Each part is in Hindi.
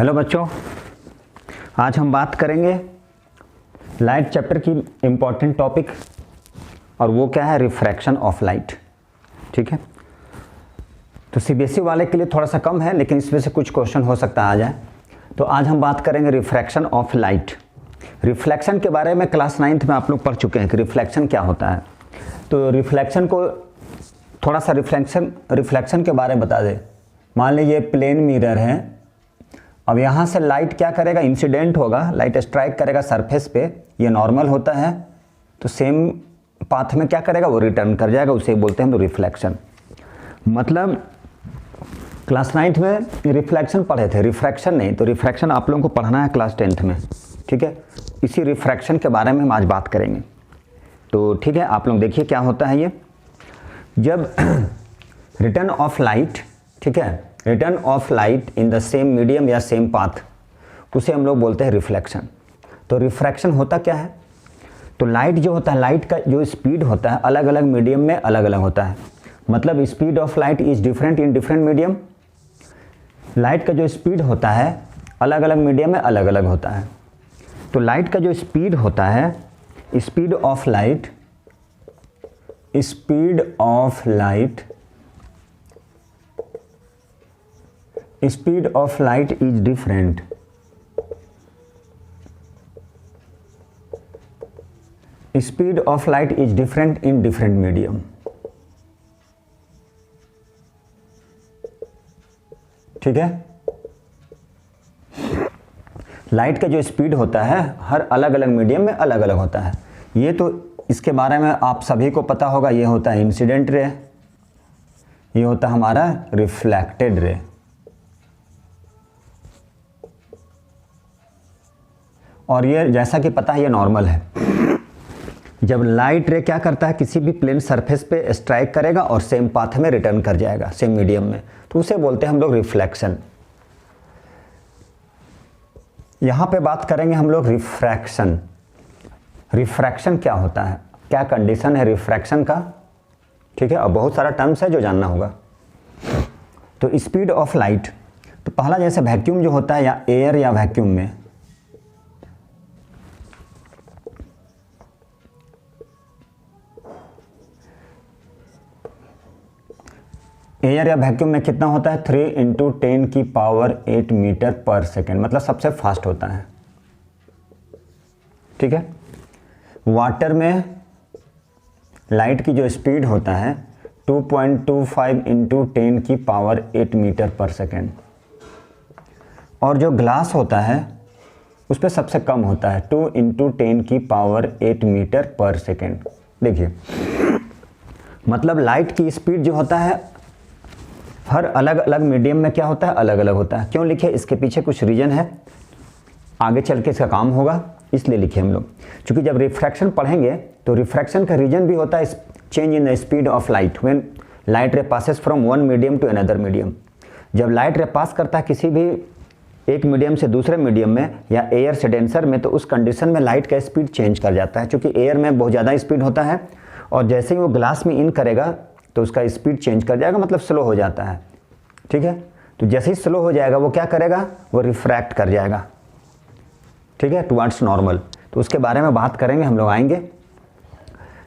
हेलो बच्चों, आज हम बात करेंगे लाइट चैप्टर की इम्पॉर्टेंट टॉपिक, और वो क्या है, रिफ्रैक्शन ऑफ लाइट। ठीक है, तो सीबीएसई वाले के लिए थोड़ा सा कम है, लेकिन इसमें से कुछ क्वेश्चन हो सकता आ जाए। तो आज हम बात करेंगे रिफ्रैक्शन ऑफ लाइट। रिफ्लेक्शन के बारे में क्लास 9th में आप लोग पढ़ चुके हैं कि रिफ्लेक्शन क्या होता है। तो रिफ्लेक्शन को थोड़ा सा रिफ्लेक्शन के बारे में बता दे। मान लीजिए प्लेन मिरर है, अब यहाँ से लाइट क्या करेगा, इंसिडेंट होगा, लाइट स्ट्राइक करेगा सरफेस पे, ये नॉर्मल होता है, तो सेम पाथ में क्या करेगा, वो रिटर्न कर जाएगा, उसे बोलते हैं हम रिफ्लेक्शन। मतलब क्लास 9th में रिफ्लेक्शन पढ़े थे, रिफ्रैक्शन नहीं। तो रिफ्रैक्शन आप लोगों को पढ़ना है क्लास 10th में। ठीक है, इसी रिफ्रैक्शन के बारे में हम आज बात करेंगे। तो ठीक है, आप लोग देखिए क्या होता है ये। जब रिटर्न ऑफ लाइट, ठीक है, return of light in the same medium या सेम पाथ, उसे हम लोग बोलते हैं रिफ्लेक्शन। तो रिफ्रैक्शन होता क्या है, तो लाइट जो होता है, लाइट का जो स्पीड होता है अलग अलग मीडियम में अलग अलग होता है। मतलब speed of light is different in different medium. Light का जो स्पीड होता है अलग अलग मीडियम में अलग अलग होता है। तो लाइट का जो स्पीड होता है, speed of light, speed of light, speed of light is different, speed of light is different in different medium. ठीक है, लाइट का जो स्पीड होता है हर अलग अलग मीडियम में अलग अलग होता है। ये तो इसके बारे में आप सभी को पता होगा। ये होता है इंसिडेंट रे, ये होता है हमारा रिफ्लेक्टेड रे। और ये जैसा कि पता है ये नॉर्मल है। जब लाइट रे क्या करता है, किसी भी प्लेन सरफेस पे स्ट्राइक करेगा और सेम पाथ में रिटर्न कर जाएगा, सेम मीडियम में, तो उसे बोलते हैं हम लोग रिफ्लेक्शन। यहाँ पे बात करेंगे हम लोग रिफ्रैक्शन। रिफ्रैक्शन क्या होता है, क्या कंडीशन है रिफ्रैक्शन का। ठीक है, और बहुत सारा टर्म्स है जो जानना होगा। तो स्पीड ऑफ लाइट, तो पहला जैसे वैक्यूम जो होता है, या एयर या वैक्यूम में, एयर या वैक्यूम में कितना होता है, 3 × 10⁸ मीटर पर सेकेंड, मतलब सबसे फास्ट होता है। ठीक है, वाटर में लाइट की जो स्पीड होता है 2.25 × 10⁸ मीटर पर सेकेंड। और जो ग्लास होता है उस पर सबसे कम होता है 2 × 10⁸ मीटर पर सेकेंड। देखिए, मतलब लाइट की स्पीड जो होता है हर अलग अलग मीडियम में क्या होता है, अलग अलग होता है। क्यों लिखे, इसके पीछे कुछ रीजन है, आगे चल के इसका काम होगा, इसलिए लिखे हम लोग। क्योंकि जब रिफ्रैक्शन पढ़ेंगे तो रिफ्रैक्शन का रीजन भी होता है change in the speed of light when light ray passes from one medium to another medium. जब लाइट रे पास करता है किसी भी एक मीडियम से दूसरे मीडियम में, या एयर से डेंसर में, तो उस कंडीशन में लाइट का स्पीड चेंज कर जाता है। क्योंकि एयर में बहुत ज़्यादा स्पीड होता है, और जैसे ही वो ग्लास में इन करेगा तो उसका स्पीड चेंज कर जाएगा, मतलब स्लो हो जाता है। ठीक है, तो जैसे ही स्लो हो जाएगा वो क्या करेगा, वो रिफ्रैक्ट कर जाएगा, ठीक है, टुवर्ड्स नॉर्मल। तो उसके बारे में बात करेंगे, हम लोग आएंगे।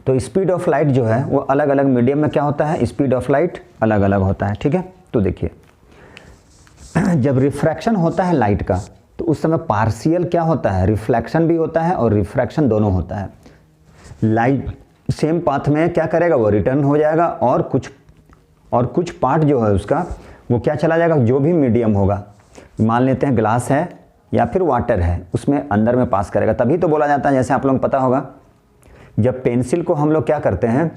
तो स्पीड ऑफ लाइट जो है वो अलग अलग मीडियम में क्या होता है, स्पीड ऑफ लाइट अलग अलग होता है। ठीक है, तो देखिए, जब रिफ्रैक्शन होता है लाइट का, तो उस समय पार्शियल क्या होता है, रिफ्लेक्शन भी होता है और रिफ्रैक्शन दोनों होता है। लाइट सेम पाथ में क्या करेगा, वो रिटर्न हो जाएगा, और कुछ पार्ट जो है उसका वो क्या चला जाएगा, जो भी मीडियम होगा, मान लेते हैं ग्लास है या फिर वाटर है, उसमें अंदर में पास करेगा। तभी तो बोला जाता है, जैसे आप लोगों को पता होगा, जब पेंसिल को हम लोग क्या करते हैं,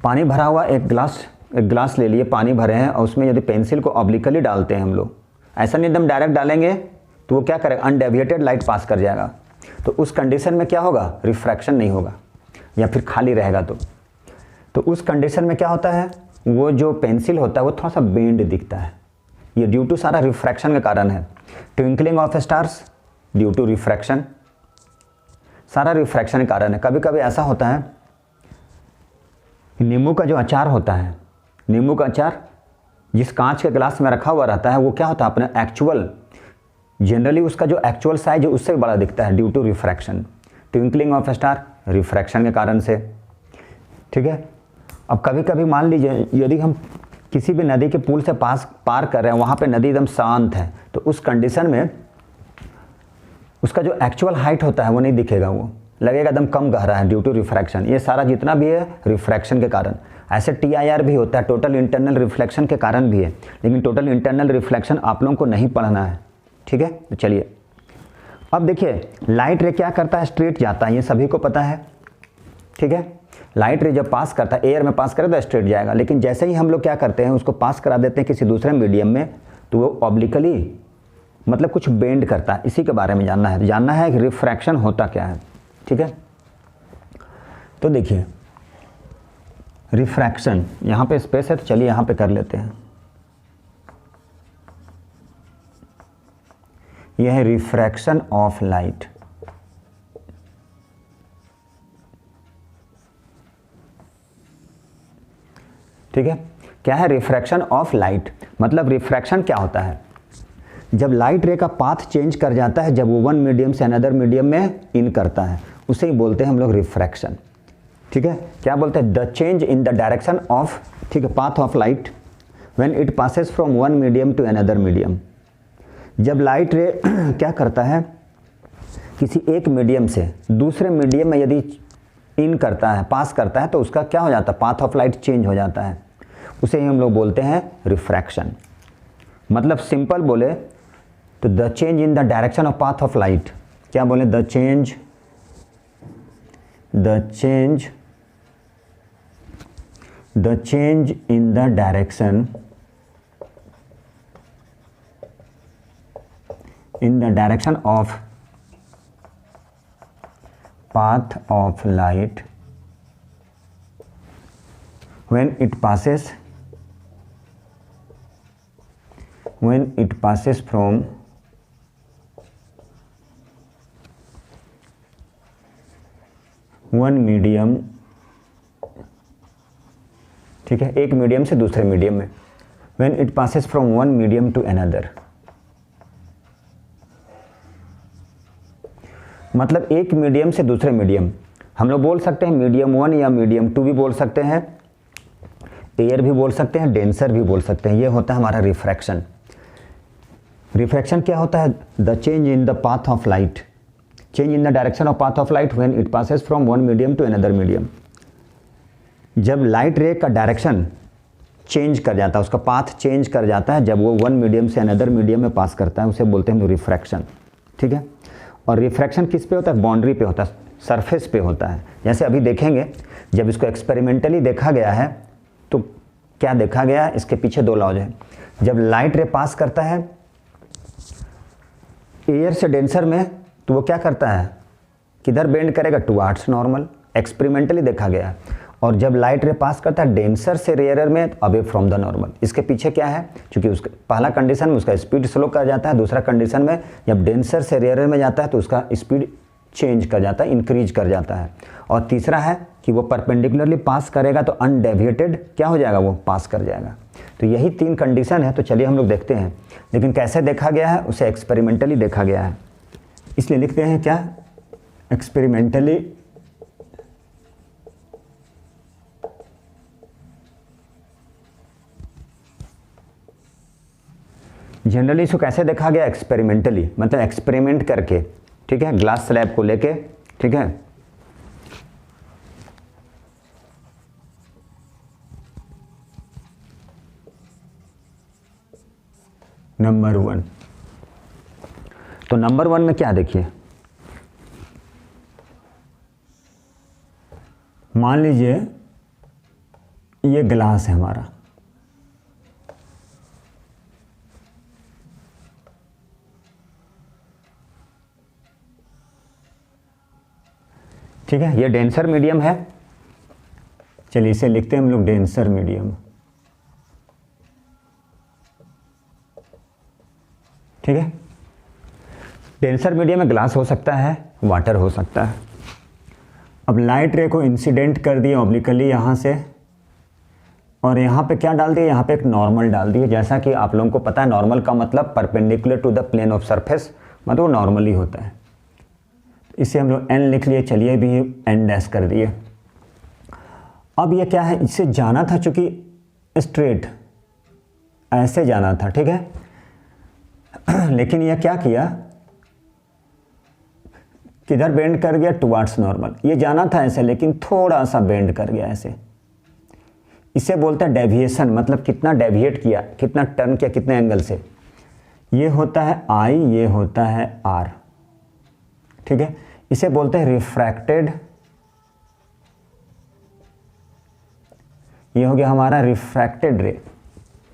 पानी भरा हुआ एक ग्लास ले लिए, पानी भरे हैं, और उसमें यदि पेंसिल को ऑब्लिकली डालते हैं हम लोग, ऐसा नहीं एकदम डायरेक्ट डालेंगे, तो वो क्या करेगा, अनडेविएटेड लाइट पास कर जाएगा। तो उस कंडीशन में क्या होगा, रिफ्रैक्शन नहीं होगा, या फिर खाली रहेगा। तो उस कंडीशन में क्या होता है, वो जो पेंसिल होता है वो थोड़ा सा बेंड दिखता है। ये ड्यू टू सारा रिफ्रैक्शन के कारण है। Twinkling of stars due to refraction, सारा रिफ्रैक्शन के कारण है। कभी कभी ऐसा होता है, नींबू का जो अचार होता है, नींबू का अचार जिस कांच के ग्लास में रखा हुआ रहता है वो क्या होता है अपने एक्चुअल, जनरली उसका जो एक्चुअल साइज है उससे बड़ा दिखता है due to refraction. Twinkling of star refraction के कारण से, ठीक है। अब कभी कभी मान लीजिए यदि हम किसी भी नदी के पुल से पार कर रहे हैं, वहाँ पे नदी एकदम शांत है, तो उस कंडीशन में उसका जो एक्चुअल हाइट होता है वो नहीं दिखेगा, वो लगेगा एकदम कम गहरा है ड्यू टू रिफ्रैक्शन। ये सारा जितना भी है रिफ्रैक्शन के कारण। ऐसे TIR भी होता है, टोटल इंटरनल रिफ्लेक्शन के कारण भी है, लेकिन टोटल इंटरनल रिफ्लेक्शन आप लोगों को नहीं पढ़ना है, ठीक है। तो चलिए अब देखिए लाइट रे क्या करता है, स्ट्रेट जाता है, ये सभी को पता है, ठीक है। लाइट रे जब पास करता है, एयर में पास करे तो स्ट्रेट जाएगा, लेकिन जैसे ही हम लोग क्या करते हैं उसको पास करा देते हैं किसी दूसरे मीडियम में, तो वो ऑब्लिकली मतलब कुछ बेंड करता है। इसी के बारे में जानना है कि रिफ्रैक्शन होता क्या है, ठीक है। तो देखिए रिफ्रैक्शन, यहाँ पे स्पेस है तो चलिए यहाँ पे कर लेते हैं। यह है रिफ्रैक्शन ऑफ लाइट। ठीक है, क्या है रिफ्रैक्शन ऑफ लाइट? मतलब रिफ्रैक्शन क्या होता है, जब लाइट रे का पाथ चेंज कर जाता है, जब वो वन मीडियम से अनदर मीडियम में इन करता है, उसे ही बोलते हैं हम लोग रिफ्रैक्शन। ठीक है, क्या बोलते हैं, the change in the direction of, ठीक है, path of light when it passes from one medium to another medium. जब लाइट रे क्या करता है, किसी एक मीडियम से दूसरे मीडियम में यदि इन करता है, पास करता है, तो उसका क्या हो जाता है, पाथ ऑफ लाइट चेंज हो जाता है, उसे ही हम लोग बोलते हैं रिफ्रैक्शन। मतलब सिंपल बोले तो the change in the direction of path of light, क्या बोले, the change in the direction of path of light when it passes from one medium, ठीक है, एक मीडियम से दूसरे मीडियम में, when it passes from one medium to another, मतलब एक मीडियम से दूसरे मीडियम, हम लोग बोल सकते हैं मीडियम 1 या मीडियम 2 भी बोल सकते हैं, एयर भी बोल सकते हैं, डेंसर भी बोल सकते हैं। ये होता है हमारा रिफ्रैक्शन। रिफ्रैक्शन क्या होता है, the change in the path of light, change in the direction of path of light when it passes from one medium to another medium. जब लाइट रे का डायरेक्शन चेंज कर जाता है, उसका पाथ चेंज कर जाता है, जब वो वन मीडियम से अनदर मीडियम में पास करता है, उसे बोलते हैं रिफ्रैक्शन। ठीक है, और रिफ्रैक्शन किस पे होता है, बाउंड्री पे होता है, सरफेस पे होता है। जैसे अभी देखेंगे, जब इसको एक्सपेरिमेंटली देखा गया है तो क्या देखा गया, इसके पीछे दो लॉज है। जब लाइट रे पास करता है एयर से डेंसर में, तो वो क्या करता है, किधर बेंड करेगा, टुवार्ड्स नॉर्मल, एक्सपेरिमेंटली देखा गया है। और जब लाइट रे पास करता है डेंसर से रेयरर में, अवे फ्रॉम द नॉर्मल। इसके पीछे क्या है, क्योंकि उसका पहला कंडीशन में उसका स्पीड स्लो कर जाता है, दूसरा कंडीशन में जब डेंसर से रेयरर में जाता है तो उसका स्पीड चेंज कर जाता है, इंक्रीज कर जाता है। और तीसरा है कि वो परपेंडिकुलरली पास करेगा तो अनडेविएटेड क्या हो जाएगा, वो पास कर जाएगा। तो यही तीन कंडीशन है। तो चलिए हम लोग देखते हैं, लेकिन कैसे देखा गया है, उसे एक्सपेरिमेंटली देखा गया है, इसलिए लिखते हैं क्या, एक्सपेरिमेंटली जनरली इसको कैसे देखा गया, एक्सपेरिमेंटली, मतलब एक्सपेरिमेंट करके, ठीक है, ग्लास स्लैब को लेके, ठीक है। नंबर 1, तो नंबर 1 में क्या देखिए, मान लीजिए ये ग्लास है हमारा, ठीक है, ये डेंसर मीडियम है। चलिए इसे लिखते हैं हम लोग डेंसर मीडियम, ठीक है। डेंसर मीडियम में ग्लास हो सकता है, वाटर हो सकता है। अब लाइट रे को इंसिडेंट कर दिया ऑब्लिकली यहाँ से, और यहाँ पे क्या डाल दिया, यहाँ पे एक नॉर्मल डाल दिया। जैसा कि आप लोगों को पता है नॉर्मल का मतलब perpendicular to the plane of surface, मतलब वो नॉर्मली होता है। इसे हम लोग n लिख लिए, चलिए भी n डैश कर दिए। अब ये क्या है, इससे जाना था चूंकि स्ट्रेट ऐसे जाना था, ठीक है लेकिन ये क्या किया, किधर बेंड कर गया, टुवार्ड्स नॉर्मल। ये जाना था ऐसे लेकिन थोड़ा सा बेंड कर गया ऐसे। इसे बोलते हैं डेविएशन, मतलब कितना डेविएट किया, कितना टर्न किया, कितने एंगल से। ये होता है I, ये होता है R, ठीक है। इसे बोलते हैं रिफ्रैक्टेड, ये हो गया हमारा रिफ्रैक्टेड रे,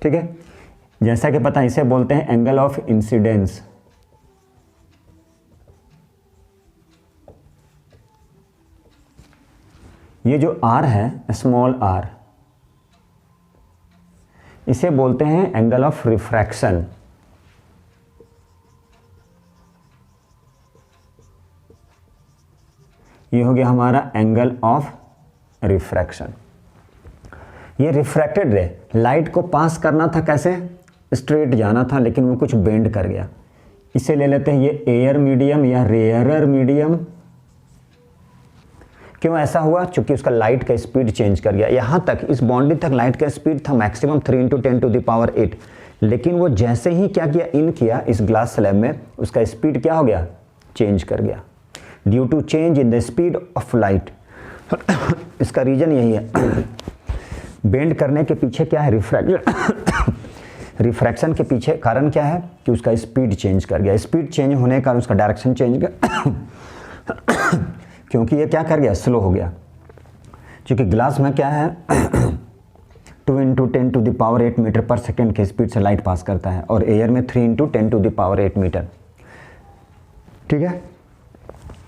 ठीक है। जैसा कि पता है इसे बोलते हैं एंगल ऑफ इंसिडेंस। ये जो R है स्मॉल r, इसे बोलते हैं एंगल ऑफ रिफ्रैक्शन। ये हो गया हमारा एंगल ऑफ रिफ्रैक्शन। ये रिफ्रैक्टेड रे, लाइट को पास करना था कैसे, स्ट्रेट जाना था लेकिन वो कुछ बेंड कर गया। इसे ले लेते हैं ये एयर मीडियम या रेयरर मीडियम। क्यों ऐसा हुआ, चूंकि उसका लाइट का स्पीड चेंज कर गया। यहाँ तक इस बाउंड्री तक लाइट का स्पीड था मैक्सिमम 3 × 10⁸, लेकिन वो जैसे ही क्या किया, इन किया इस ग्लास स्लैब में, उसका स्पीड क्या हो गया, चेंज कर गया due to change in the speed of light. इसका रीजन यही है, बेंड करने के पीछे क्या है, रिफ्रैक्शन के पीछे कारण क्या है कि उसका स्पीड चेंज कर गया। स्पीड चेंज होने के कारण उसका डायरेक्शन चेंज कर क्योंकि ये क्या कर गया, स्लो हो गया। क्योंकि ग्लास में क्या है 2 × 10⁸ मीटर पर सेकेंड के स्पीड से लाइट पास करता है, और एयर में 3 × 10⁸ मीटर, ठीक है।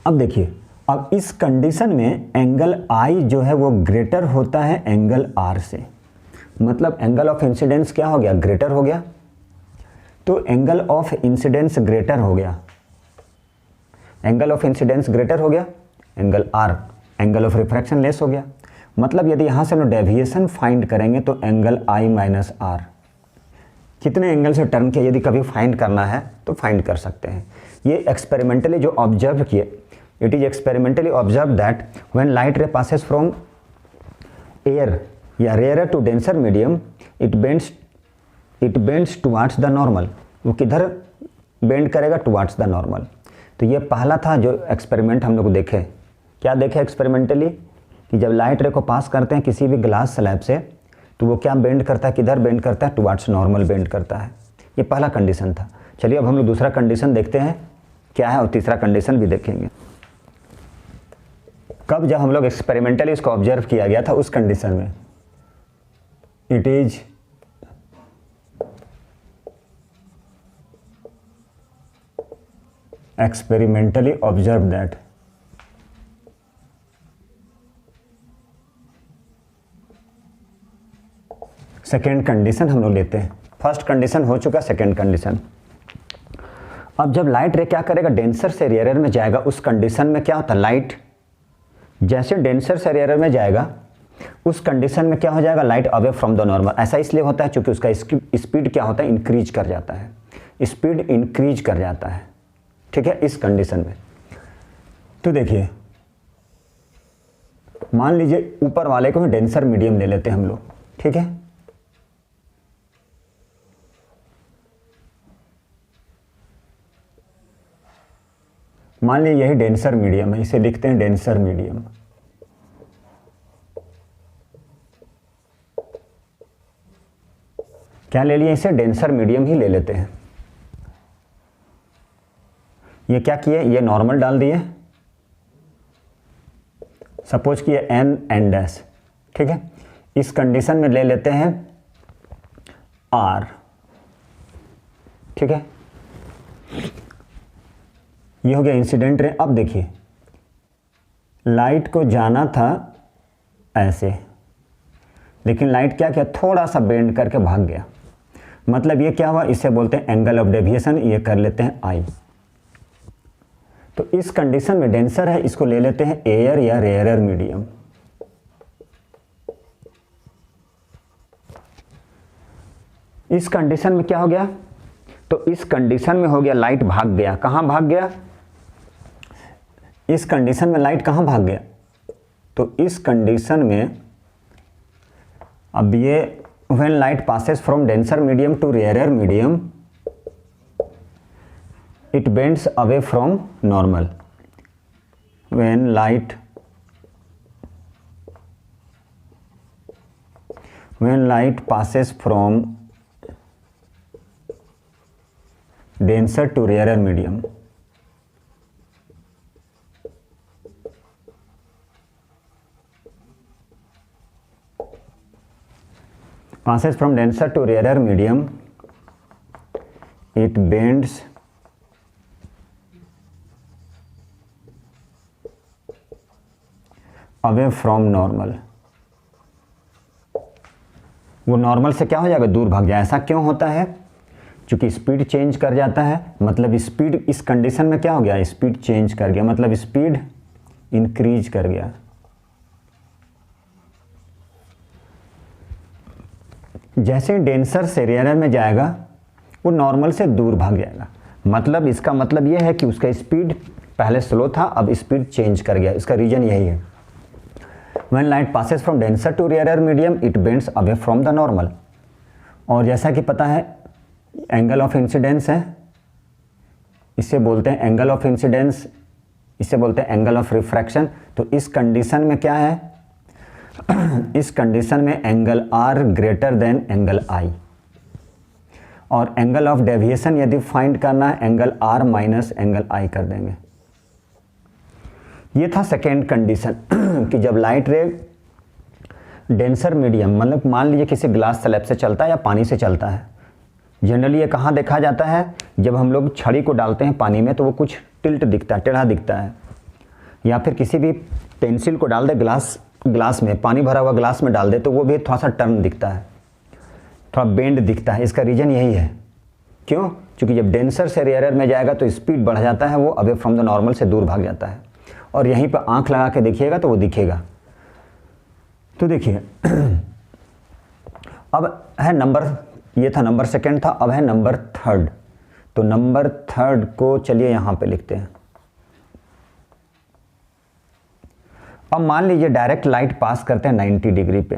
अब देखिए, अब इस कंडीशन में एंगल I जो है वो ग्रेटर होता है एंगल R से, मतलब एंगल ऑफ इंसिडेंस क्या हो गया, ग्रेटर हो गया। तो एंगल ऑफ इंसिडेंस ग्रेटर हो गया, एंगल ऑफ इंसिडेंस ग्रेटर हो गया, angle R, angle of refraction less हो गया। मतलब यदि यहाँ से हम डेविएशन फाइंड करेंगे तो एंगल I - R, कितने एंगल से टर्न किया, यदि कभी फाइंड करना है तो फाइंड कर सकते हैं। ये एक्सपेरिमेंटली जो ऑब्जर्व किए, it is experimentally observe that when light ray passes from air या rarer to denser medium, it bends towards the normal. वो किधर बेंड करेगा, टुवार्ड्स द नॉर्मल। तो ये पहला था जो एक्सपेरिमेंट हम लोग देखे। क्या देखे एक्सपेरिमेंटली, कि जब लाइट रे को पास करते हैं किसी भी ग्लास स्लैब से, तो वो क्या बेंड करता है, किधर बेंड करता है, टुवार्ड्स नॉर्मल बेंड करता है। ये पहला कंडीशन था। चलिए अब हम लोग दूसरा कंडीशन देखते हैं क्या है, और तीसरा कंडीशन भी देखेंगे। कब, जब हम लोग एक्सपेरिमेंटली इसको ऑब्जर्व किया गया था उस कंडीशन में। It is experimentally observe that second condition हम लोग लेते हैं। फर्स्ट कंडीशन हो चुका, सेकेंड कंडीशन। अब जब लाइट रे क्या करेगा, डेंसर से रेयरर में जाएगा, उस कंडीशन में क्या होता है, लाइट जैसे डेंसर से रेयरर में जाएगा उस कंडीशन में क्या हो जाएगा, light away from the normal. ऐसा इसलिए होता है क्योंकि उसका स्पीड क्या होता है, इंक्रीज कर जाता है, स्पीड इंक्रीज कर जाता है, ठीक है, इस कंडीशन में। तो देखिए, मान लीजिए ऊपर वाले को डेंसर मीडियम ले लेते हैं हम लोग, ठीक है। मान लीजिए यही डेंसर मीडियम है, इसे लिखते हैं डेंसर मीडियम। क्या ले लिए, इसे डेंसर मीडियम ही ले लेते हैं। ये क्या किए, ये नॉर्मल डाल दिए, सपोज कि ये n डैश, ठीक है। इस कंडीशन में ले लेते हैं R, ठीक है। ये हो गया इंसिडेंट रे। अब देखिए, लाइट को जाना था ऐसे, लेकिन लाइट क्या किया, थोड़ा सा बेंड करके भाग गया। मतलब ये क्या हुआ, इसे बोलते हैं एंगल ऑफ डेविएशन। ये कर लेते हैं I। तो इस कंडीशन में डेंसर है, इसको ले लेते हैं एयर या रेयरर मीडियम। इस कंडीशन में क्या हो गया, तो इस कंडीशन में हो गया लाइट भाग गया, कहाँ भाग गया, इस कंडीशन में लाइट कहाँ भाग गया, तो इस कंडीशन में अब ये when light passes from denser medium to rarer medium it bends away from normal. When light passes from denser to rarer medium, passes from denser to rarer medium, it bends away from normal. वो नॉर्मल से क्या हो जाएगा, दूर भाग जाए। ऐसा क्यों होता है, क्योंकि स्पीड चेंज कर जाता है, मतलब स्पीड इस कंडीशन में क्या हो गया, स्पीड चेंज कर गया, मतलब स्पीड इंक्रीज कर गया। जैसे डेंसर से रेयर में जाएगा वो नॉर्मल से दूर भाग जाएगा, मतलब इसका मतलब ये है कि उसका स्पीड पहले स्लो था, अब स्पीड चेंज कर गया। इसका रीजन यही है। When light passes from denser to rarer medium, it bends away from the normal. और जैसा कि पता है एंगल ऑफ इंसिडेंस है, इससे बोलते हैं एंगल ऑफ इंसिडेंस, इससे बोलते हैं एंगल ऑफ रिफ्रैक्शन। तो इस कंडीशन में क्या है, इस कंडीशन में angle R greater than angle I, और एंगल ऑफ डेविएशन यदि फाइंड करना है angle R minus angle I कर देंगे। ये था सेकेंड कंडीशन कि जब लाइट रे डेंसर मीडियम, मतलब मान लीजिए किसी ग्लास स्लैब से चलता है या पानी से चलता है। जनरली ये कहाँ देखा जाता है, जब हम लोग छड़ी को डालते हैं पानी में तो वो कुछ टिल्ट दिखता है, टेढ़ा दिखता है, या फिर किसी भी पेंसिल को डाल दे ग्लास में, पानी भरा हुआ ग्लास में डाल दे तो वो भी थोड़ा सा टर्न दिखता है, थोड़ा बेंड दिखता है। इसका रीज़न यही है। क्यों? क्योंकि जब डेंसर से रेयरर में जाएगा तो स्पीड बढ़ जाता है, वो अवे फ्रॉम द नॉर्मल से दूर भाग जाता है। और यहीं पर आंख लगा के देखिएगा तो वो दिखेगा। तो देखिए अब है नंबर, ये था नंबर सेकंड था, अब है नंबर थर्ड। तो नंबर थर्ड को चलिए यहाँ पे लिखते हैं। अब मान लीजिए डायरेक्ट लाइट पास करते हैं 90 डिग्री पे,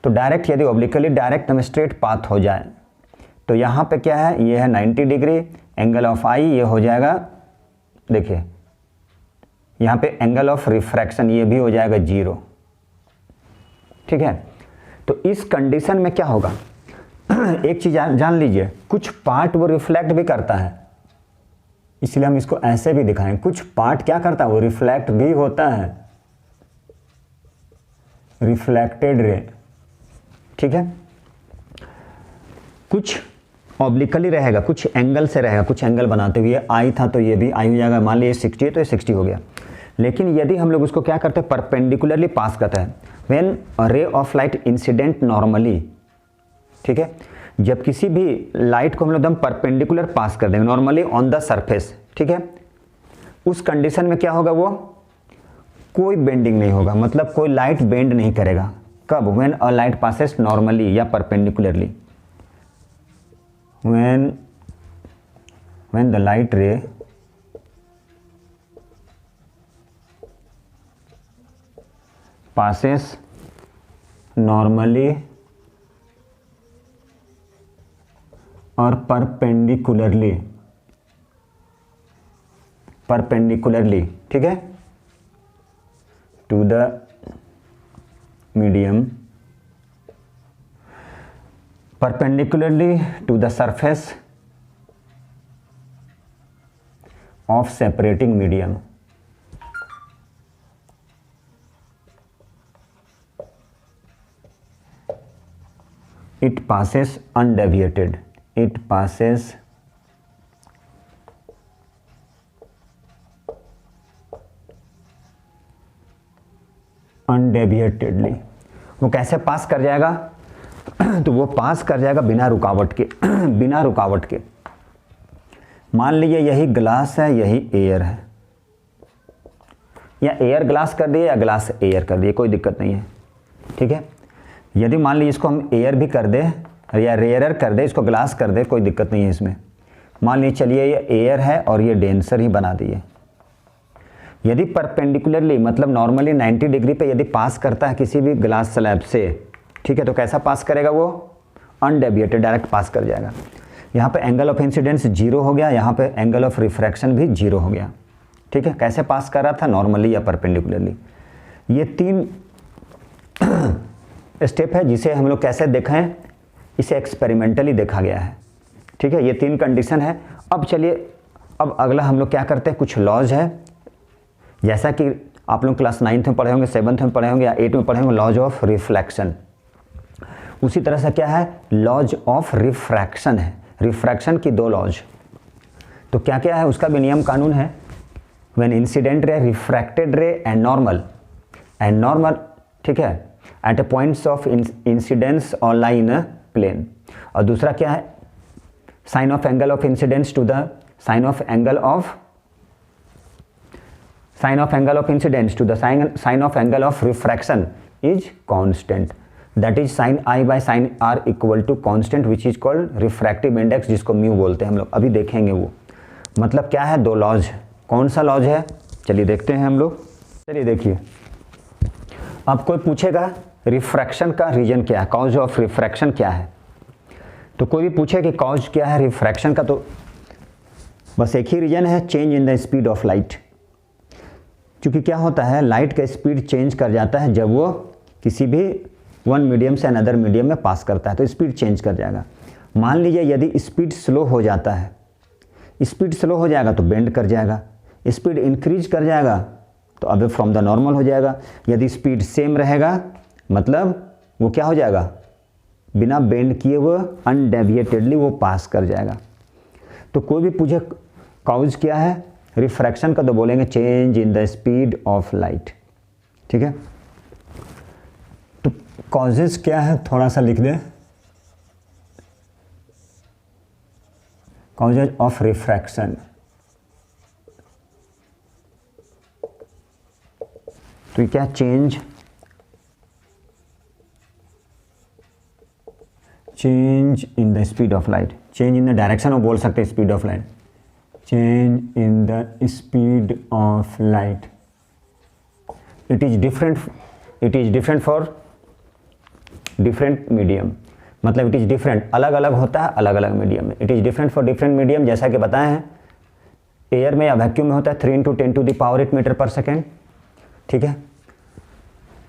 तो डायरेक्ट यदि ऑब्लिकली डायरेक्ट हम स्ट्रेट पाथ हो जाए तो यहाँ पे क्या है, ये है 90 डिग्री, एंगल ऑफ I ये हो जाएगा, देखिए यहाँ पे एंगल ऑफ रिफ्रैक्शन ये भी हो जाएगा 0। ठीक है, तो इस कंडीशन में क्या होगा एक चीज़ जान लीजिए, कुछ पार्ट वो रिफ्लेक्ट भी करता है, इसलिए हम इसको ऐसे भी दिखाएं। कुछ पार्ट क्या करता है, वो रिफ्लेक्ट भी होता है, रिफ्लेक्टेड रे। ठीक है, कुछ ऑब्लिकली रहेगा, कुछ एंगल से रहेगा, कुछ एंगल बनाते हुए। आई था तो ये भी आई हो जाएगा, मान लीजिए 60 है तो ये 60 हो गया। लेकिन यदि हम लोग उसको क्या करते हैं, परपेंडिकुलरली पास करता है, when ray of light incident normally. ठीक है, जब किसी भी लाइट को हम लोग एकदम परपेंडिकुलर पास कर देंगे नॉर्मली ऑन द सरफेस, ठीक है, उस कंडीशन में क्या होगा, वो कोई बेंडिंग नहीं होगा, मतलब कोई लाइट बेंड नहीं करेगा। कब? When a light passes normally या perpendicularly. when the light ray passes normally or perpendicularly, ठीक है, to the medium, perpendicularly to the surface of separating medium, it passes undeviated, it passes undeviatedly। वो कैसे पास कर जाएगा तो वो पास कर जाएगा बिना रुकावट के बिना रुकावट के। मान लीजिए यही ग्लास है, यही एयर है, या एयर ग्लास कर दिए या ग्लास एयर कर दिए, कोई दिक्कत नहीं है। ठीक है, यदि मान लीजिए इसको हम एयर भी कर दे या रेयरर कर दे, इसको ग्लास कर दे, कोई दिक्कत नहीं है इसमें। मान लीजिए चलिए ये एयर है और ये डेंसर ही बना दिए। यदि परपेंडिकुलरली मतलब नॉर्मली 90 डिग्री पे यदि पास करता है किसी भी ग्लास स्लैब से, ठीक है, तो कैसा पास करेगा वो? अनडेविएटेड, डायरेक्ट पास कर जाएगा। यहाँ पे एंगल ऑफ इंसिडेंस 0 हो गया, यहाँ पे एंगल ऑफ रिफ्रैक्शन भी 0 हो गया। ठीक है, कैसे पास कर रहा था? नॉर्मली या परपेंडिकुलरली। ये 3 स्टेप है जिसे हम लोग कैसे देखें, इसे एक्सपेरिमेंटली देखा गया है। ठीक है, ये 3 कंडीशन है। अब चलिए, अब अगला हम लोग क्या करते हैं, कुछ लॉज है, जैसा कि आप लोग क्लास 9th में पढ़े होंगे, 7th में पढ़े होंगे या 8th में पढ़े होंगे, लॉज ऑफ रिफ्लेक्शन। उसी तरह से क्या है, लॉज ऑफ रिफ्रैक्शन है। रिफ्रैक्शन की 2 लॉज, तो क्या क्या है उसका भी नियम कानून है। When incident ray, refracted ray and normal, ठीक है, at a points of incidence और लाई इन प्लेन। और दूसरा क्या है, sine of angle of incidence to the sine of angle of incidence to the sign of angle of refraction is constant, that is sin I by sin R equal to constant which is called refractive index, जिसको म्यू बोलते हैं हम लोग, अभी देखेंगे वो। मतलब क्या है, 2 लॉज। कौन सा लॉज है, चलिए देखते हैं हम लोग। चलिए देखिए, अब कोई पूछेगा रिफ्रैक्शन का रीजन क्या है, कॉज ऑफ रिफ्रैक्शन क्या है, तो कोई भी पूछे कि कॉज क्या है रिफ्रैक्शन का, तो बस एक ही रीजन है, change in the speed of light. क्योंकि क्या होता है, लाइट का स्पीड चेंज कर जाता है जब वो किसी भी वन मीडियम से अनदर मीडियम में पास करता है, तो स्पीड चेंज कर जाएगा। मान लीजिए यदि स्पीड स्लो हो जाता है, स्पीड स्लो हो जाएगा तो बेंड कर जाएगा, स्पीड इंक्रीज कर जाएगा तो अवे फ्रॉम द नॉर्मल हो जाएगा। यदि स्पीड सेम रहेगा मतलब वो क्या हो जाएगा, बिना बेंड किए वो अनडेविएटेडली वो पास कर जाएगा। तो कोई भी पूछे कॉज क्या है रिफ्रैक्शन का, तो बोलेंगे change in the speed of light. ठीक है, तो कॉजेज क्या है थोड़ा सा लिख दें, कॉजेज ऑफ रिफ्रैक्शन। तो क्या, change in the speed of light, change in the direction और बोल सकते हैं speed of light, change in the speed of light. It is different for different medium, मतलब it is different, अलग अलग होता है अलग अलग मीडियम में। It is different for different medium, जैसा कि बताए हैं, एयर में या वैक्यूम में होता है 3 × 10⁸ मीटर पर सेकेंड। ठीक है,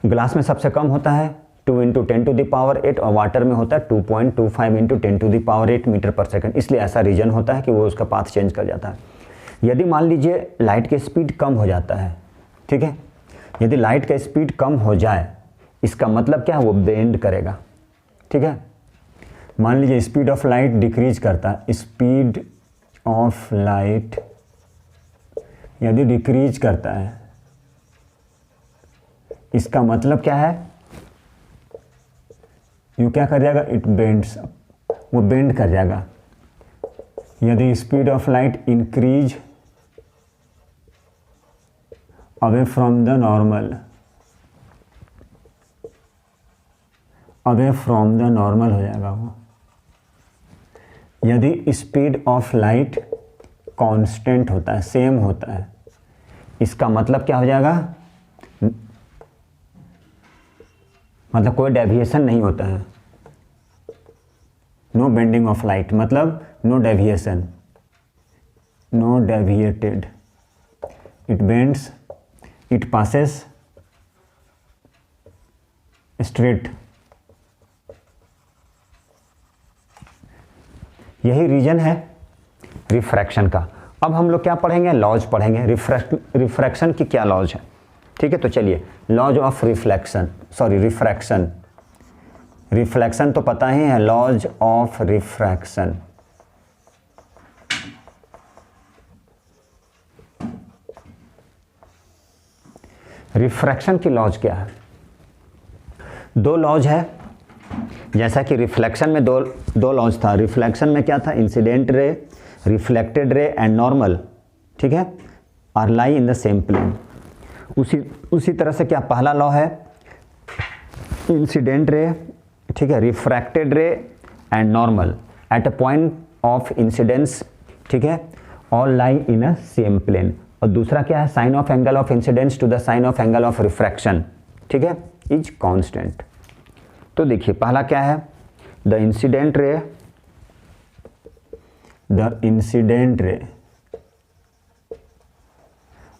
ग्लास में सबसे कम होता है 2 × 10⁸ और वाटर में होता है 2.25 × 10⁸ मीटर पर सेकंड। इसलिए ऐसा रीजन होता है कि वो उसका पाथ चेंज कर जाता है। यदि मान लीजिए लाइट की स्पीड कम हो जाता है, ठीक है, यदि लाइट का स्पीड कम हो जाए इसका मतलब क्या है, वो बेंड करेगा। ठीक है, मान लीजिए स्पीड ऑफ लाइट डिक्रीज करता है, स्पीड ऑफ लाइट यदि डिक्रीज करता है इसका मतलब क्या है, यू क्या कर जाएगा, इट बेंड्स, वो बेंड कर जाएगा। यदि speed of light increase away from the normal, हो जाएगा वो। यदि स्पीड ऑफ लाइट कांस्टेंट होता है, सेम होता है, इसका मतलब क्या हो जाएगा, मतलब कोई डेविएशन नहीं होता है, नो बेंडिंग ऑफ लाइट, मतलब no deviation, no deviated, it bends, it passes straight. यही रीजन है रिफ्रैक्शन का। अब हम लोग क्या पढ़ेंगे, लॉज पढ़ेंगे, रिफ्रैक्शन की क्या लॉज है। ठीक है, तो चलिए, लॉज ऑफ रिफ्लेक्शन तो पता ही है, लॉज ऑफ रिफ्रैक्शन। रिफ्रैक्शन की लॉज क्या है, 2 लॉज है, जैसा कि रिफ्लेक्शन में दो लॉज था। रिफ्लेक्शन में क्या था, incident ray, reflected ray and normal, ठीक है, are lie in the same plane. उसी तरह से क्या पहला लॉ है, इंसिडेंट रे, ठीक है, refracted ray and normal at a point of incidence, ठीक है, all lie in a same plane. और दूसरा क्या है, sine of angle of incidence to the sine of angle of refraction, ठीक है, इज कांस्टेंट। तो देखिए पहला क्या है, the incident ray, the incident ray,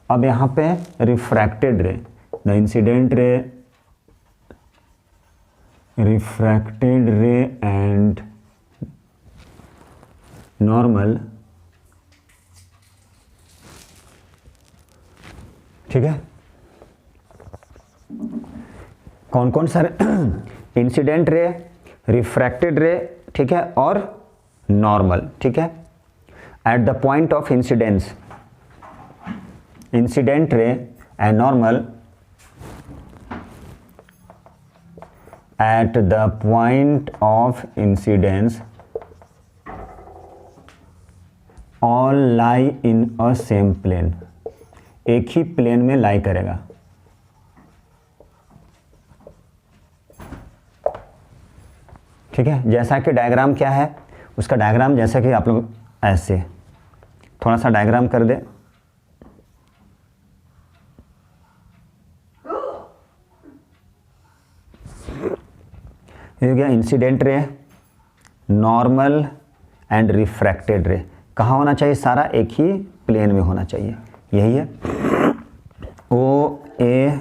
अब यहां पे refracted ray, the incident ray, refracted ray and normal, ठीक है, कौन कौन सा इंसिडेंट रे, रिफ्रैक्टेड रे, ठीक है, और नॉर्मल, ठीक है, at the point of incidence, incident ray and normal at the point of incidence all lie in a same plane, एक ही प्लेन में लाई करेगा। ठीक है, जैसा कि डायग्राम क्या है उसका, डायग्राम जैसा कि आप लोग ऐसे थोड़ा सा डायग्राम कर दे, ये हो गया incident ray, normal and refracted रे। कहाँ होना चाहिए, सारा एक ही प्लेन में होना चाहिए, यही है। ओ ए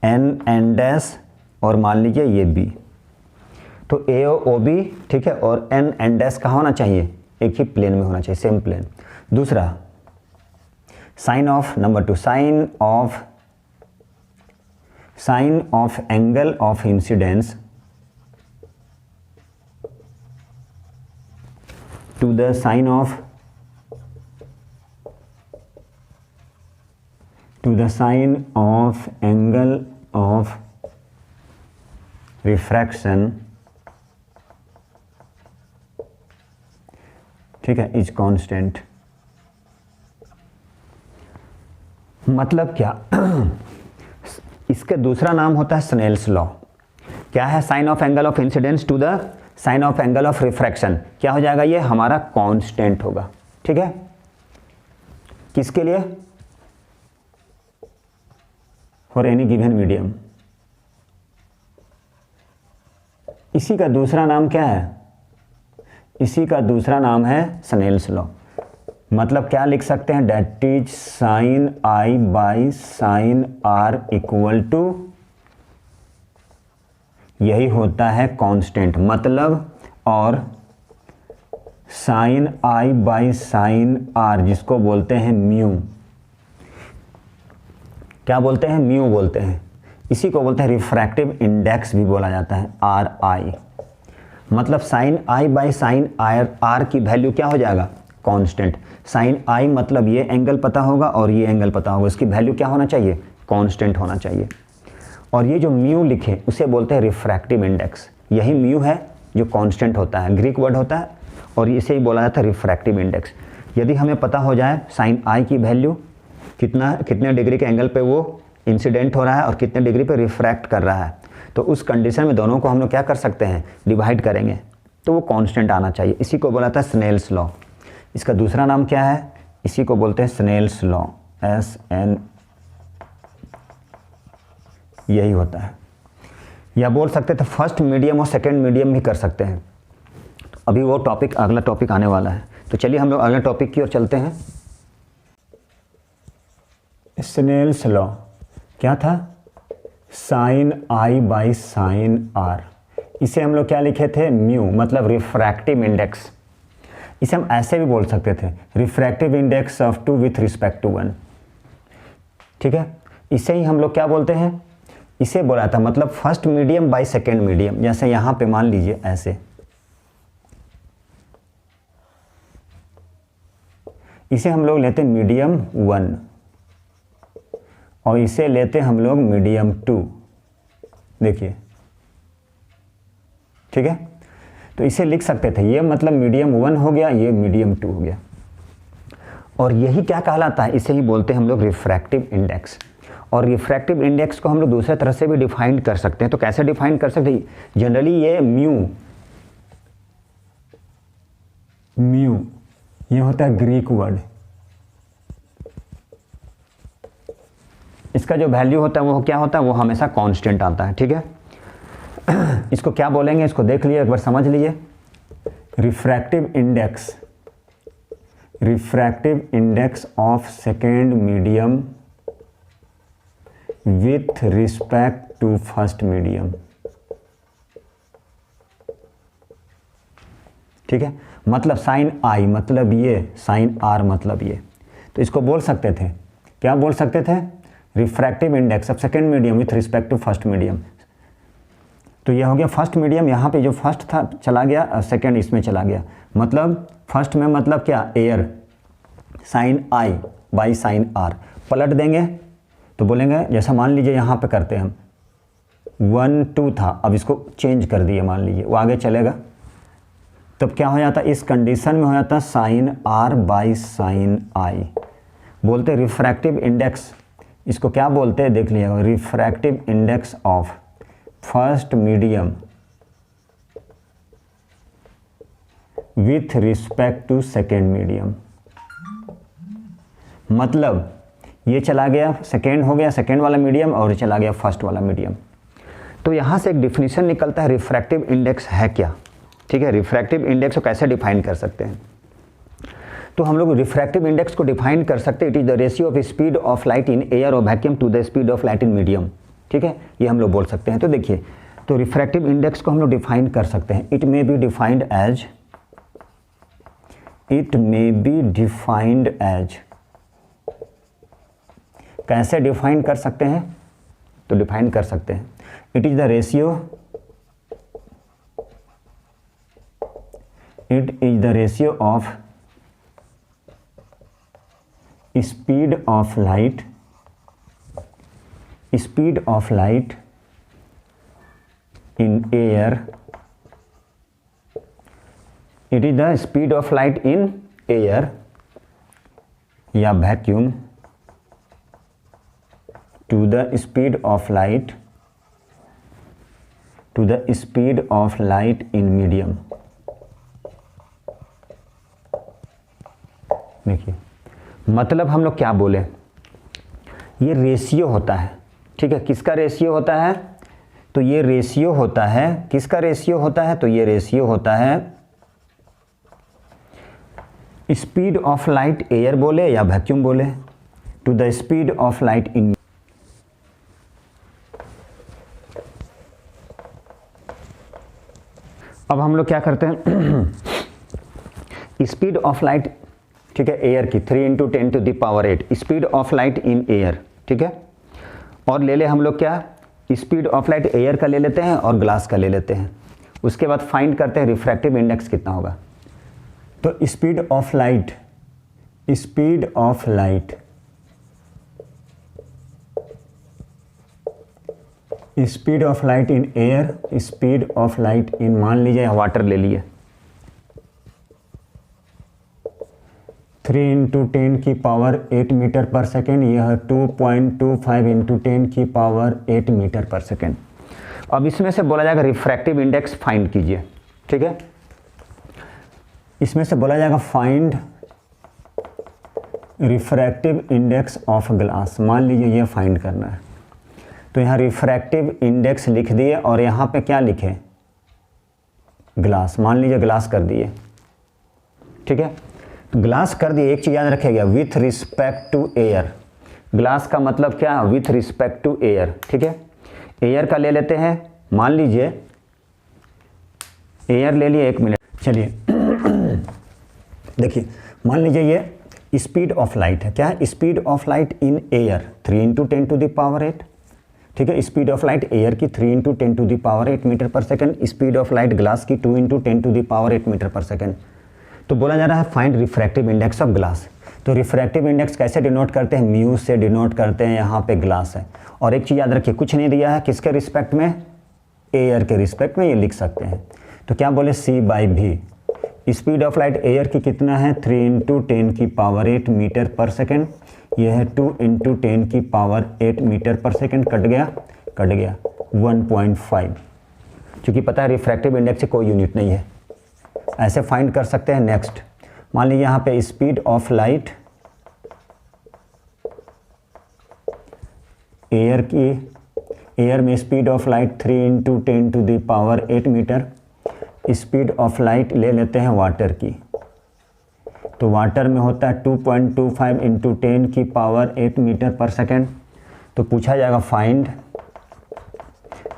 एन एन डैश और मान लीजिए ये बी, तो ए ओ बी, ठीक है, और एन एन डैश कहाँ होना चाहिए, एक ही प्लेन में होना चाहिए, सेम प्लेन। दूसरा sine of, number 2 sine of angle of incidence to the sign of angle of refraction, ठीक है, इज कांस्टेंट। मतलब क्या इसके दूसरा नाम होता है स्नेल्स लॉ। क्या है, sine of angle of incidence to the sine of angle of refraction, क्या हो जाएगा, ये हमारा कांस्टेंट होगा, ठीक है, किसके लिए, फॉर एनी गिवन मीडियम। इसी का दूसरा नाम क्या है, इसी का दूसरा नाम है स्नेल्स लॉ। मतलब क्या लिख सकते हैं, that is sine I by sine R equal to, यही होता है कांस्टेंट। मतलब और sine I by sine R, जिसको बोलते हैं म्यू, क्या बोलते हैं, म्यू बोलते हैं। इसी को बोलते हैं रिफ्रैक्टिव इंडेक्स भी बोला जाता है, आर आई। मतलब sine I by sine R की वैल्यू क्या हो जाएगा, कांस्टेंट। साइन आई मतलब ये एंगल पता होगा और ये एंगल पता होगा, इसकी वैल्यू क्या होना चाहिए, कांस्टेंट होना चाहिए। और ये जो म्यू लिखे उसे बोलते हैं रिफ्रैक्टिव इंडेक्स, यही म्यू है जो कांस्टेंट होता है, ग्रीक वर्ड होता है, और इसे ही बोला जाता है रिफ्रैक्टिव इंडेक्स। यदि हमें पता हो जाए साइन आई की वैल्यू कितने डिग्री के एंगल पे वो इंसिडेंट हो रहा है और कितने डिग्री पे रिफ्रैक्ट कर रहा है, तो उस कंडीशन में दोनों को हम लोग क्या कर सकते हैं, डिवाइड करेंगे, तो वो कांस्टेंट आना चाहिए। इसी को बोला था स्नेल्स लॉ। इसका दूसरा नाम क्या है, इसी को बोलते हैं स्नेल्स लॉ, SN, यही होता है। या बोल सकते थे फर्स्ट मीडियम और सेकंड मीडियम भी कर सकते हैं। अभी वो टॉपिक, अगला टॉपिक आने वाला है, तो चलिए हम लोग अगले टॉपिक की ओर चलते हैं। स्नेल्स लॉ क्या था, sine I by sine R, इसे हम लोग क्या लिखे थे, म्यू, मतलब रिफ्रैक्टिव इंडेक्स। इसे हम ऐसे भी बोल सकते थे, refractive index of 2 with respect to 1, ठीक है। इसे ही हम लोग क्या बोलते हैं, इसे बोला था मतलब first medium by second medium. जैसे यहाँ पे मान लीजिए ऐसे, इसे हम लोग लेते मीडियम 1 और इसे लेते हम लोग मीडियम 2, देखिए, ठीक है। तो इसे लिख सकते थे, ये मतलब मीडियम 1 हो गया, ये मीडियम 2 हो गया। और यही क्या कहलाता है, इसे ही बोलते हैं हम लोग रिफ्रैक्टिव इंडेक्स। और रिफ्रैक्टिव इंडेक्स को हम लोग दूसरे तरह से भी डिफाइन कर सकते हैं। तो कैसे डिफाइन कर सकते हैं? जनरली ये म्यू ये होता है ग्रीक वर्ड, इसका जो वैल्यू होता है वो क्या होता है? वो हमेशा कांस्टेंट आता है। ठीक है, इसको क्या बोलेंगे, इसको देख लीजिए, एक बार समझ लीजिए। Refractive index of second medium with respect to first medium. ठीक है, मतलब साइन आई मतलब ये, साइन आर मतलब ये। तो इसको बोल सकते थे, क्या बोल सकते थे? Refractive index of second medium with respect to first medium. तो ये हो गया फर्स्ट मीडियम, यहाँ पे जो फर्स्ट था चला गया, सेकेंड इसमें चला गया। मतलब फर्स्ट में मतलब क्या? Air, sine I by sine R. पलट देंगे तो बोलेंगे, जैसा मान लीजिए यहाँ पे करते हैं हम, 1 2 था, अब इसको चेंज कर दिए, मान लीजिए वो आगे चलेगा, तब क्या हो जाता? इस कंडीशन में हो जाता sine R by sine I. बोलते रिफ्रैक्टिव इंडेक्स, इसको क्या बोलते हैं देख लीजिएगा, refractive index of first medium with respect to second medium. मतलब ये चला गया, सेकेंड हो गया, सेकेंड वाला मीडियम, और ये चला गया फर्स्ट वाला मीडियम। तो यहाँ से एक डिफिनीशन निकलता है रिफ्रैक्टिव इंडेक्स है क्या। ठीक है, रिफ्रैक्टिव इंडेक्स को कैसे डिफाइन कर सकते हैं? तो हम लोग रिफ्रैक्टिव इंडेक्स को डिफाइन कर सकते हैं, it is the ratio of speed of light in air और vacuum to the speed of light in medium. ठीक है, ये हम लोग बोल सकते हैं। तो देखिए, तो रिफ्रैक्टिव इंडेक्स को हम लोग डिफाइन कर सकते हैं, it may be defined as, कैसे डिफाइन कर सकते हैं? तो डिफाइन कर सकते हैं, it is the ratio of speed of light in air, it is the speed of light in air या vacuum to the speed of light in medium। देखिए, मतलब हम लोग क्या बोले, ये रेशियो होता है। ठीक है, किसका रेशियो होता है? तो ये रेशियो होता है, किसका रेशियो होता है? तो ये रेशियो होता है स्पीड ऑफ लाइट, एयर बोले या वैक्यूम बोले, to the speed of light in. अब हम लोग क्या करते हैं, स्पीड ऑफ लाइट, ठीक है, एयर की 3 × 10⁸, speed of light in air. ठीक है, और ले ले हम लोग क्या, स्पीड ऑफ लाइट एयर का ले लेते हैं और ग्लास का ले लेते हैं। उसके बाद फाइंड करते हैं रिफ्रैक्टिव इंडेक्स कितना होगा। तो speed of light in air, speed of light इन, मान लीजिए वाटर ले लिए, 3 × 10⁸ मीटर पर सेकेंड, यह 2.25 × 10⁸ मीटर पर सेकेंड। अब इसमें से बोला जाएगा रिफ्रैक्टिव इंडेक्स फाइंड कीजिए। ठीक है, इसमें से बोला जाएगा find refractive index of glass. मान लीजिए ये फाइंड करना है, तो यहाँ रिफ्रैक्टिव इंडेक्स लिख दिए और यहाँ पे क्या लिखे, ग्लास। मान लीजिए ग्लास कर दिए। ठीक है, ग्लास कर दिए, एक चीज़ याद रखिएगा, with respect to air. Glass का मतलब क्या, विथ रिस्पेक्ट टू एयर। ठीक है, एयर का ले लेते हैं, मान लीजिए एयर ले लिए, 1 मिनट, चलिए देखिए, मान लीजिए ये स्पीड ऑफ लाइट है, क्या है, speed of light in air 3 × 10⁸। ठीक है, स्पीड ऑफ लाइट एयर की 3 × 10⁸ metre per second, speed of light glass की 2 × 10⁸ मीटर पर सेकेंड। तो बोला जा रहा है find refractive index of glass. तो रिफ्रैक्टिव इंडेक्स कैसे डिनोट करते हैं, म्यू से डिनोट करते हैं, यहाँ पे ग्लास है। और एक चीज़ याद रखिए, कुछ नहीं दिया है, किसके रिस्पेक्ट में, एयर के रिस्पेक्ट में, ये लिख सकते हैं। तो क्या बोले, C/V, speed of light air की कितना है 3 × 10⁸ मीटर पर सेकेंड, यह है 2 × 10⁸ मीटर पर सेकेंड, कट गया 1.5। क्योंकि पता है रिफ्रैक्टिव इंडेक्स से कोई यूनिट नहीं है, ऐसे फाइंड कर सकते हैं। नेक्स्ट मान लीजिए यहाँ पे स्पीड ऑफ लाइट एयर में speed of light 3 × 10⁸ metre. Speed of light ले लेते हैं वाटर की, तो वाटर में होता है 2.25 × 10⁸ मीटर पर सेकेंड। तो पूछा जाएगा find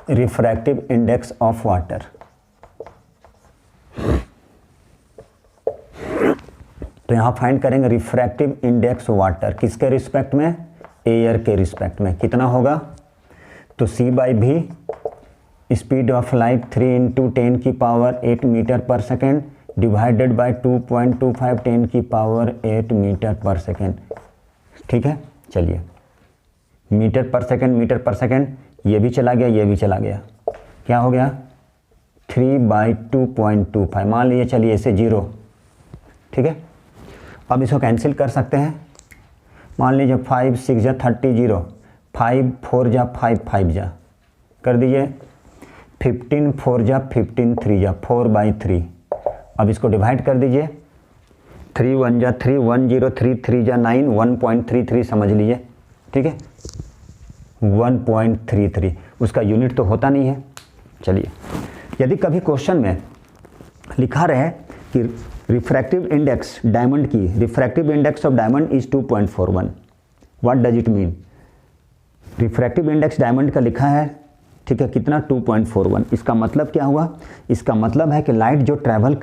refractive index of water. तो यहाँ फाइंड करेंगे रिफ्रैक्टिव इंडेक्स वाटर किसके रिस्पेक्ट में, एयर के रिस्पेक्ट में। कितना होगा, तो C/V speed of light 3 × 10⁸ metre per second divided by 2.25 10⁸ metre per second. ठीक है, चलिए मीटर पर सेकेंड, ये भी चला गया, ये भी चला गया, क्या हो गया 3/2.25। मान लीजिए, चलिए इसे 0। ठीक है, अब इसको कैंसिल कर सकते हैं। मान लीजिए 5 × 6 = 30, 0 5 4 × 5 5 जा कर दीजिए, 15 4 × 15 3 × 4/3। अब इसको डिवाइड कर दीजिए, 3 1 × 3 1 0 3 3 × 9 1.33 समझ लीजिए। ठीक है, 1.33, उसका यूनिट तो होता नहीं है। चलिए, यदि कभी क्वेश्चन में लिखा रहे कि रिफ्रैक्टिव इंडेक्स डायमंड की, refractive index of diamond is 2.41, what does it mean. Refractive index diamond का लिखा है, ठीक है, कितना 2.41। इसका मतलब क्या हुआ, इसका मतलब है कि लाइट जो ट्रैवल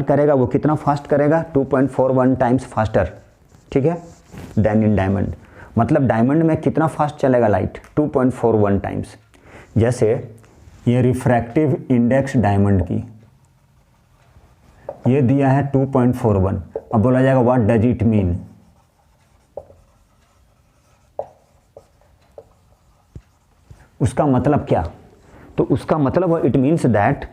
करेगा वो कितना फास्ट करेगा, 2.41 टाइम्स फास्टर, ठीक है, देन इन डायमंड। मतलब डायमंड में कितना फास्ट चलेगा लाइट, 2.41 टाइम्स। जैसे ये रिफ्रैक्टिव इंडेक्स डायमंड की ये दिया है 2.41। अब बोला जाएगा व्हाट डज इट मीन। उसका मतलब क्या, तो उसका मतलब it means that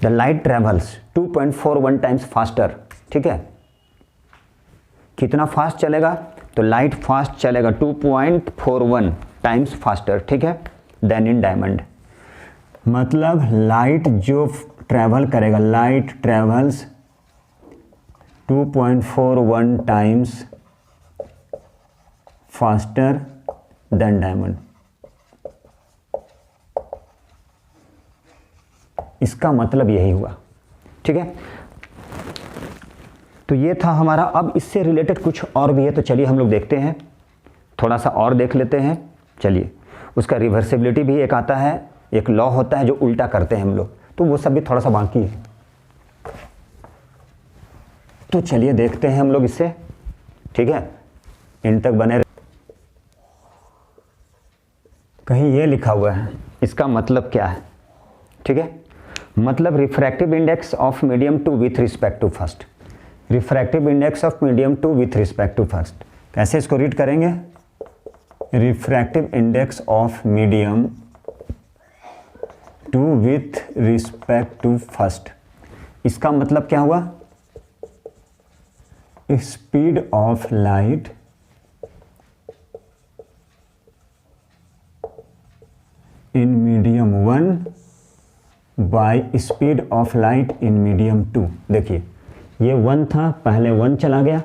the light travels 2.41 times faster. ठीक है, कितना फास्ट चलेगा, तो लाइट फास्ट चलेगा 2.41 टाइम्स फास्टर, ठीक है, देन इन डायमंड। मतलब लाइट जो ट्रैवल करेगा, light travels 2.41 times faster than diamond. इसका मतलब यही हुआ। ठीक है, तो ये था हमारा। अब इससे रिलेटेड कुछ और भी है, तो चलिए हम लोग देखते हैं, थोड़ा सा और देख लेते हैं। चलिए, उसका रिवर्सिबिलिटी भी एक आता है, एक लॉ होता है जो उल्टा करते हैं हम लोग, तो वो सब भी थोड़ा सा बाकी है। तो चलिए देखते हैं हम लोग इससे। ठीक है, इन तक बने रहे। कहीं ये लिखा हुआ है, इसका मतलब क्या है। ठीक है, मतलब refractive index of medium two with respect to first. Refractive index of medium two with respect to first, कैसे इसको रीड करेंगे, refractive index of medium two with respect to first. इसका मतलब क्या हुआ, speed of light in medium 1 by speed of light in medium 2। देखिए, ये 1 था, पहले 1 चला गया,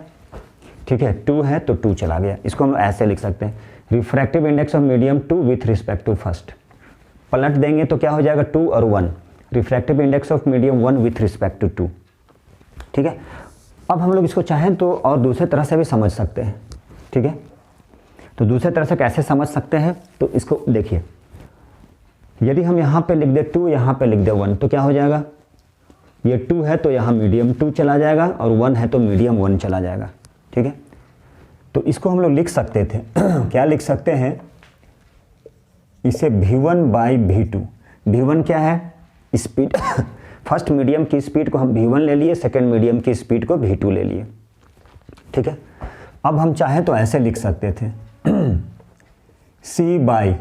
ठीक है, 2 है तो 2 चला गया। इसको हम ऐसे लिख सकते हैं, refractive index of medium 2 with respect to first. पलट देंगे तो क्या हो जाएगा, 2 और 1, refractive index of medium 1 with respect to 2। ठीक है, अब हम लोग इसको चाहें तो और दूसरे तरह से भी समझ सकते हैं। ठीक है, तो दूसरे तरह से कैसे समझ सकते हैं, तो इसको देखिए, यदि हम यहाँ पे लिख दे 2, यहाँ पे लिख दे 1, तो क्या हो जाएगा, ये 2 है तो यहाँ मीडियम 2 चला जाएगा, और 1 है तो मीडियम 1 चला जाएगा। ठीक है, तो इसको हम लोग लिख सकते थे क्या लिख सकते हैं, इसे V1 बाई V2। V1 क्या है, स्पीड फर्स्ट मीडियम की स्पीड को हम V1 ले लिए, सेकेंड मीडियम की स्पीड को V2 ले लिए। ठीक है, अब हम चाहें तो ऐसे लिख सकते थे C by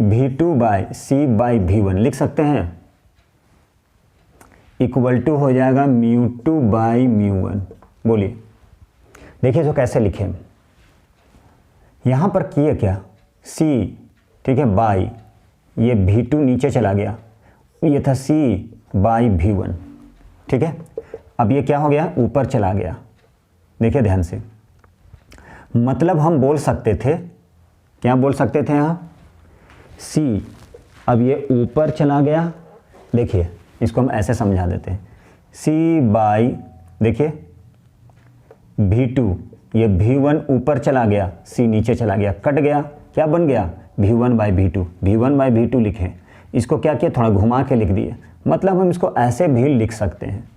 V2 by C by V1 लिख सकते हैं। इक्वल टू हो जाएगा μ2 बाई μ1। बोलिए, देखिए इसको कैसे लिखें। यहाँ पर किए क्या, c, ठीक है, बाई ये V2 नीचे चला गया, ये था c बाई V1, ठीक है। अब ये क्या हो गया, ऊपर चला गया। देखिए ध्यान से, मतलब हम बोल सकते थे, क्या बोल सकते थे यहाँ, c, अब ये ऊपर चला गया। देखिए इसको हम ऐसे समझा देते हैं, c बाई, देखिए V2, ये V1 ऊपर चला गया, c नीचे चला गया, कट गया, क्या बन गया, V1 by V2, V1 by V2 लिखें। इसको क्या किया, थोड़ा घुमा के लिख दिए, मतलब हम इसको ऐसे भी लिख सकते हैं।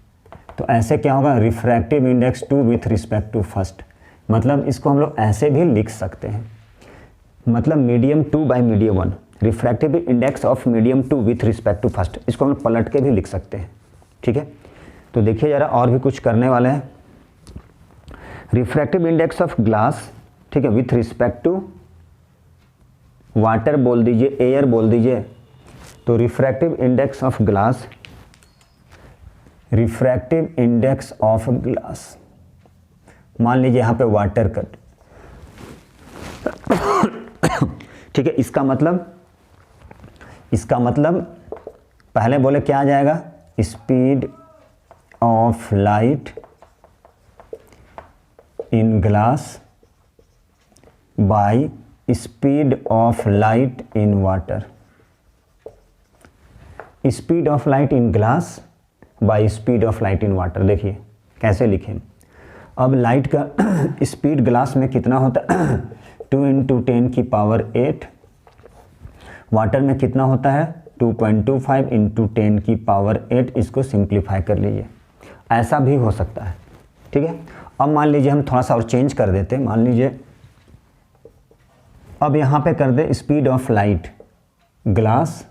तो ऐसे क्या होगा, refractive index 2 with respect to first, मतलब इसको हम लोग ऐसे भी लिख सकते हैं, मतलब medium 2 by medium 1, refractive index of medium 2 with respect to first, इसको हम पलट के भी लिख सकते हैं, ठीक है। तो देखिए ज़रा और भी कुछ करने वाले हैं। रिफ्रैक्टिव इंडेक्स ऑफ ग्लास, ठीक है, विथ रिस्पेक्ट टू वाटर बोल दीजिए, एयर बोल दीजिए। तो refractive index of glass, refractive index of glass, मान लीजिए यहाँ पे वाटर कट, ठीक है। इसका मतलब पहले बोले क्या आ जाएगा, speed of light in glass bye speed of light in water, speed of light in glass bye speed of light in water. देखिए कैसे लिखें, अब लाइट का स्पीड ग्लास में कितना होता है 2 इंटू 10 की पावर 8, वाटर में कितना होता है 2.25 इंटू 10 की पावर 8। इसको सिंप्लीफाई कर लीजिए, ऐसा भी हो सकता है, ठीक है। अब मान लीजिए हम थोड़ा सा और चेंज कर देते हैं, मान लीजिए अब यहाँ पे कर दे speed of light glass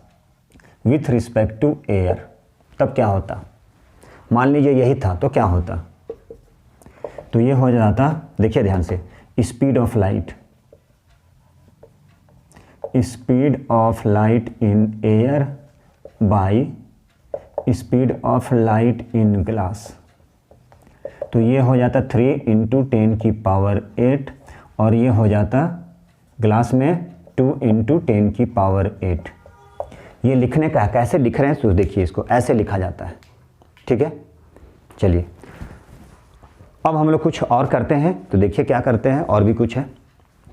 with respect to air, तब क्या होता, मान लीजिए यही था तो क्या होता, तो ये हो जाता, देखिए ध्यान से, speed of light, speed of light in air by speed of light in glass. तो ये हो जाता 3 इंटू 10 की पावर 8, और ये हो जाता ग्लास में 2 इंटू 10 की पावर 8। ये लिखने का कैसे लिख रहे हैं तो देखिए, इसको ऐसे लिखा जाता है, ठीक है। चलिए अब हम लोग कुछ और करते हैं, तो देखिए क्या करते हैं, और भी कुछ है।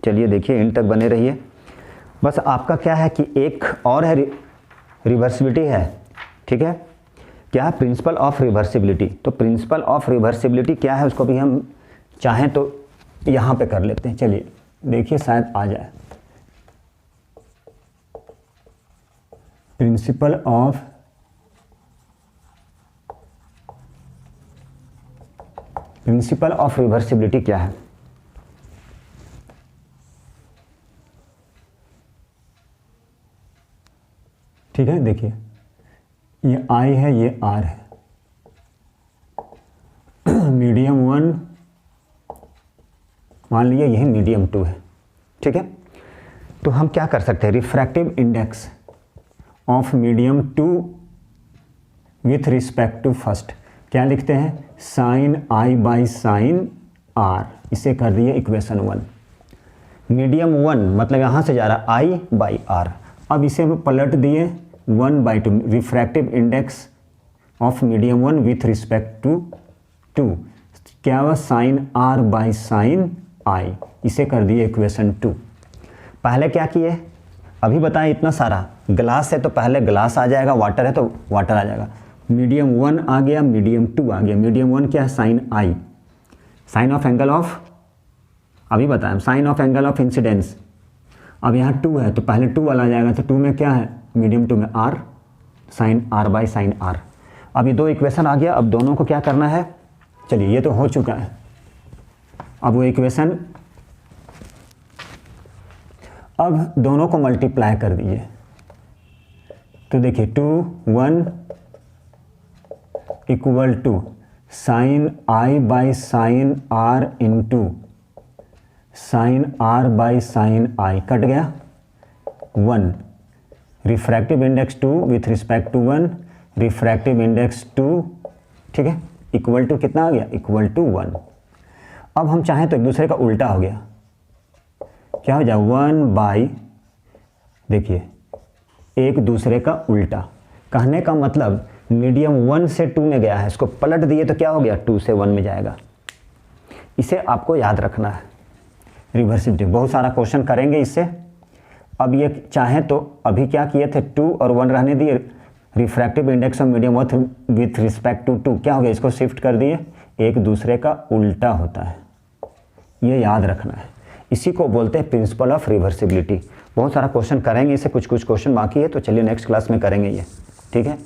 चलिए देखिए, एंड तक बने रहिए। बस आपका क्या है कि एक और है, रिवर्सिबिलिटी है, ठीक है। क्या है, प्रिंसिपल ऑफ रिवर्सिबिलिटी। तो प्रिंसिपल ऑफ रिवर्सिबिलिटी क्या है, उसको भी हम चाहें तो यहाँ पे कर लेते हैं। चलिए देखिए शायद आ जाए, प्रिंसिपल ऑफ रिवर्सिबिलिटी क्या है, ठीक है। देखिए ये I है, ये R है, मीडियम 1 मान लीजिए, यही मीडियम 2 है, ठीक है। तो हम क्या कर सकते हैं, refractive index of medium 2 with respect to first, क्या लिखते हैं, sine I by sine R, इसे कर दिए इक्वेशन 1। मीडियम 1 मतलब यहाँ से जा रहा I बाई R, अब इसे हम पलट दिए 1/2, refractive index of medium 1 with respect to 2, क्या हुआ, sine R by sine I, इसे कर दिए इक्वेशन 2। पहले क्या किए, अभी बताएं, इतना सारा ग्लास है तो पहले ग्लास आ जाएगा, वाटर है तो वाटर आ जाएगा, मीडियम 1 आ गया, मीडियम 2 आ गया। मीडियम 1 क्या है, sine I, sine of angle of, अभी बताएं, sine of angle of incidence. अब यहाँ 2 है तो पहले 2 वाला आ जाएगा, तो 2 में क्या है, मीडियम 2 में R, sine R by sine R। अब ये 2 इक्वेशन आ गया, अब दोनों को क्या करना है, चलिए ये तो हो चुका है, अब वो इक्वेशन, अब दोनों को मल्टीप्लाई कर दीजिए। तो देखिए 2 1 equal to sine I by sine R into sine R by sine I, cut गया 1, refractive index 2 with respect to 1, refractive index 2, ठीक है, इक्वल टू कितना आ गया, इक्वल टू 1। अब हम चाहें तो एक दूसरे का उल्टा हो गया, क्या हो जाए 1 बाई, देखिए एक दूसरे का उल्टा। कहने का मतलब मीडियम 1 से 2 में गया है, इसको पलट दिए तो क्या हो गया 2 से 1 में जाएगा। इसे आपको याद रखना है, रिवर्सिबिलिटी। बहुत सारा क्वेश्चन करेंगे इससे। अब ये चाहें तो अभी क्या किए थे 2 और 1 रहने दिए, refractive index of medium with respect to 2 क्या हो गया, इसको शिफ्ट कर दिए, एक दूसरे का उल्टा होता है, ये याद रखना है। इसी को बोलते हैं प्रिंसिपल ऑफ रिवर्सिबिलिटी। बहुत सारा क्वेश्चन करेंगे इससे, कुछ क्वेश्चन बाकी है तो चलिए नेक्स्ट क्लास में करेंगे ये, ठीक है।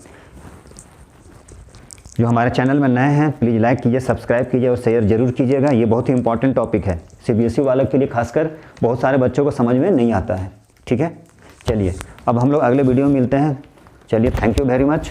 जो हमारे चैनल में नए हैं प्लीज़ लाइक कीजिए, सब्सक्राइब कीजिए और शेयर जरूर कीजिएगा। ये बहुत ही इंपॉर्टेंट टॉपिक है, सीबीएसई वालों के लिए खासकर बहुत सारे बच्चों को समझ में नहीं आता है, ठीक है। चलिए अब हम लोग अगले वीडियो में मिलते हैं। चलिए, थैंक यू वेरी मच।